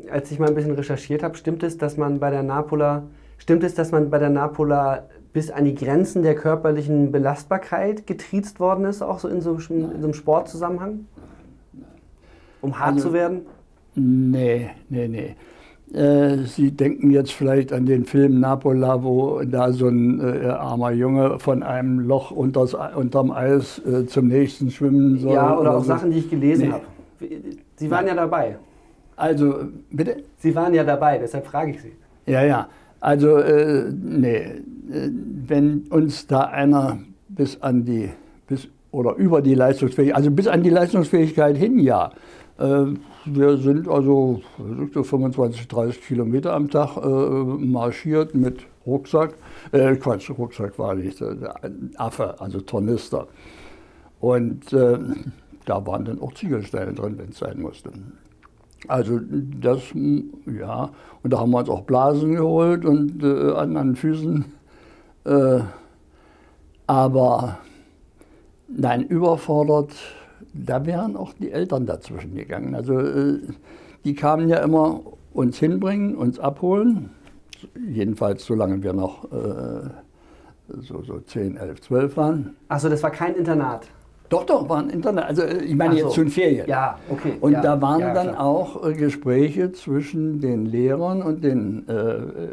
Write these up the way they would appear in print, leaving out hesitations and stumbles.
Als ich mal ein bisschen recherchiert habe, stimmt es, dass man bei der Napola bis an die Grenzen der körperlichen Belastbarkeit getriezt worden ist, auch so in so einem Sportzusammenhang? Um hart Also, zu werden? nee. Sie denken jetzt vielleicht an den Film Napola, wo da so ein armer Junge von einem Loch unterm Eis zum nächsten schwimmen soll. Ja, oder auch so. Sachen, die ich gelesen Nee. habe. Sie waren ja dabei. Also, bitte? Sie waren ja dabei, deshalb frage ich Sie. Ja. Also, nee. Wenn uns da einer oder über die Leistungsfähigkeit, also bis an die Leistungsfähigkeit hin, ja. Wir sind also so 25, 30 Kilometer am Tag marschiert mit Rucksack. Quatsch, Rucksack war nicht, ein Affe, also Tornister. Und da waren dann auch Ziegelsteine drin, wenn es sein musste. Also das, ja, und da haben wir uns auch Blasen geholt und an den Füßen. Aber nein, überfordert, da wären auch die Eltern dazwischen gegangen. Also die kamen ja immer uns hinbringen, uns abholen, jedenfalls solange wir noch so 10, 11, 12 waren. Achso, das war kein Internat. Doch, war ein Internat. Also ich meine jetzt zu den Ferien. Ja, okay. Und ja, da waren ja, dann klar. auch Gespräche zwischen den Lehrern und den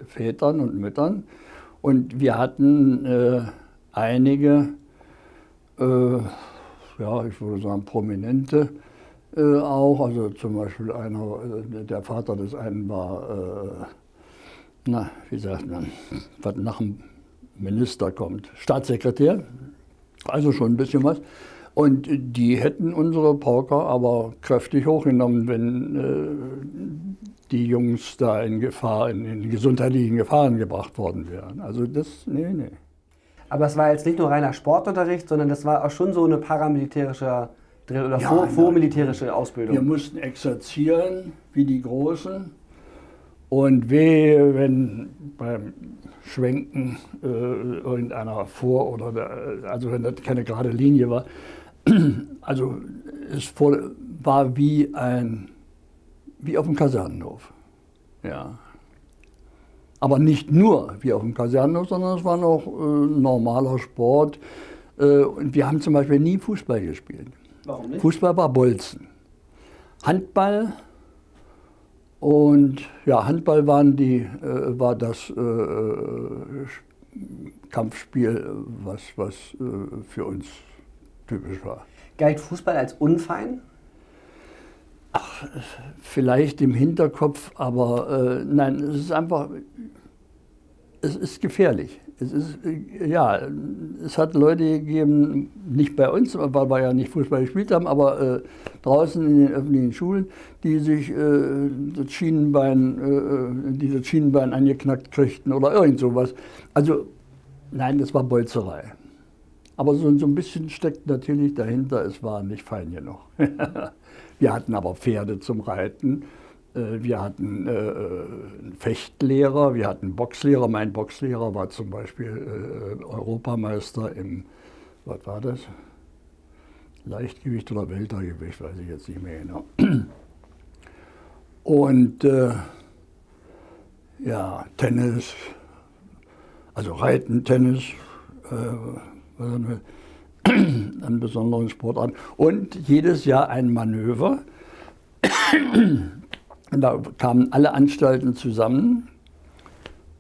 Vätern und Müttern. Und wir hatten einige, ja, ich würde sagen Prominente auch. Also zum Beispiel einer, der Vater des einen war, wie sagt man, was nach dem Minister kommt, Staatssekretär. Also schon ein bisschen was. Und die hätten unsere Pauker aber kräftig hochgenommen, wenn die Jungs da in gesundheitlichen Gefahren gebracht worden wären. Also das, nee. Aber es war jetzt nicht nur reiner Sportunterricht, sondern das war auch schon so eine paramilitärische oder Ja, vormilitärische Ausbildung. Wir mussten exerzieren wie die Großen. Und wehe, wenn beim Schwenken irgendeiner also wenn das keine gerade Linie war, also war wie auf dem Kasernenhof. Ja. Aber nicht nur wie auf dem Kasernenhof, sondern es war noch normaler Sport. Und wir haben zum Beispiel nie Fußball gespielt. Warum nicht? Fußball war Bolzen. Handball und ja, Handball war das Kampfspiel, was für uns typisch war. Galt Fußball als unfein? Vielleicht im Hinterkopf, aber nein, es ist gefährlich. Es hat Leute gegeben, nicht bei uns, weil wir ja nicht Fußball gespielt haben, aber draußen in den öffentlichen Schulen, die sich dieses Schienenbein angeknackt kriegten oder irgend sowas. Also nein, das war Bolzerei. Aber so ein bisschen steckt natürlich dahinter, es war nicht fein genug. Wir hatten aber Pferde zum Reiten. Wir hatten einen Fechtlehrer, wir hatten einen Boxlehrer. Mein Boxlehrer war zum Beispiel Europameister im, was war das? Leichtgewicht oder Weltergewicht, weiß ich jetzt nicht mehr genau. Und ja, Tennis, also Reiten, Tennis, an besonderen Sportarten. Und jedes Jahr ein Manöver. Und da kamen alle Anstalten zusammen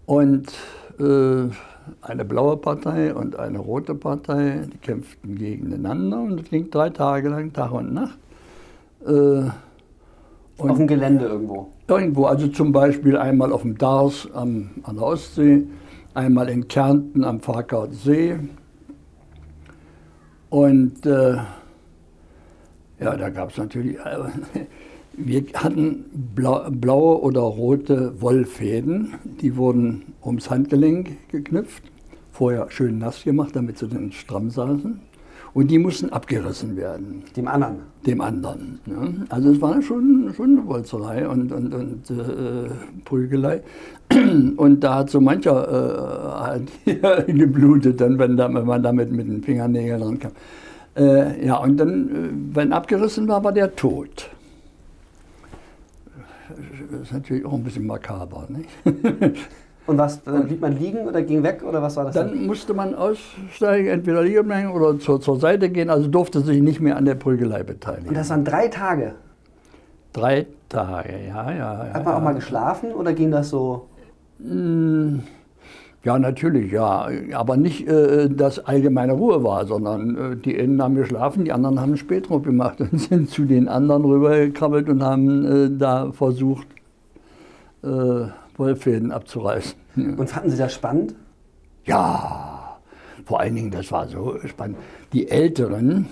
und eine blaue Partei und eine rote Partei, die kämpften gegeneinander und es ging 3 Tage lang, Tag und Nacht. Auf dem Gelände irgendwo? Irgendwo, also zum Beispiel einmal auf dem Dars an der Ostsee, einmal in Kärnten am Farkardsee. Und ja, da gab es natürlich, wir hatten blaue oder rote Wollfäden, die wurden ums Handgelenk geknüpft, vorher schön nass gemacht, damit sie dann stramm saßen. Und die mussten abgerissen werden. Dem anderen? Dem anderen. Ja. Also es war schon eine Bolzerei und Prügelei. Und da hat so mancher geblutet, dann, wenn man damit mit den Fingernägeln rankam. Ja, und dann, wenn abgerissen war, war der tot. das ist natürlich auch ein bisschen makaber, nicht? Und was, dann blieb man liegen oder ging weg oder was war das? Dann musste man aussteigen, entweder liegen bleiben oder zur Seite gehen, also durfte sich nicht mehr an der Prügelei beteiligen. Und das waren 3 Tage? 3 Tage, ja. Hat man auch mal geschlafen oder ging das so? Ja, natürlich, ja. Aber nicht, dass allgemeine Ruhe war, sondern die einen haben geschlafen, die anderen haben Spätrupp gemacht und sind zu den anderen rübergekrabbelt und haben da versucht, Wollfäden abzureißen. Und fanden Sie das spannend? Ja, vor allen Dingen, das war so spannend. Die Älteren,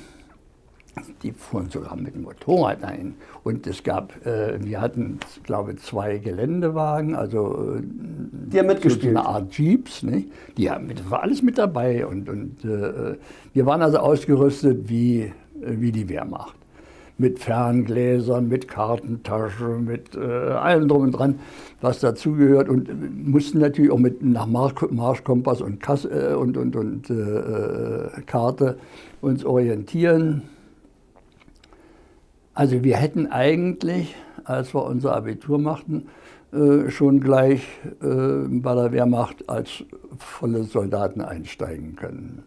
die fuhren sogar mit dem Motorrad ein. Und es gab, wir hatten, glaube ich, 2 Geländewagen, also die haben mitgespielt. So eine Art Jeeps, nicht? Das war alles mit dabei. Und wir waren also ausgerüstet wie die Wehrmacht. Mit Ferngläsern, mit Kartentaschen, mit allem drum und dran, was dazugehört. Und mussten natürlich auch nach Marschkompass und Karte uns orientieren. Also wir hätten eigentlich, als wir unser Abitur machten, schon gleich bei der Wehrmacht als volle Soldaten einsteigen können.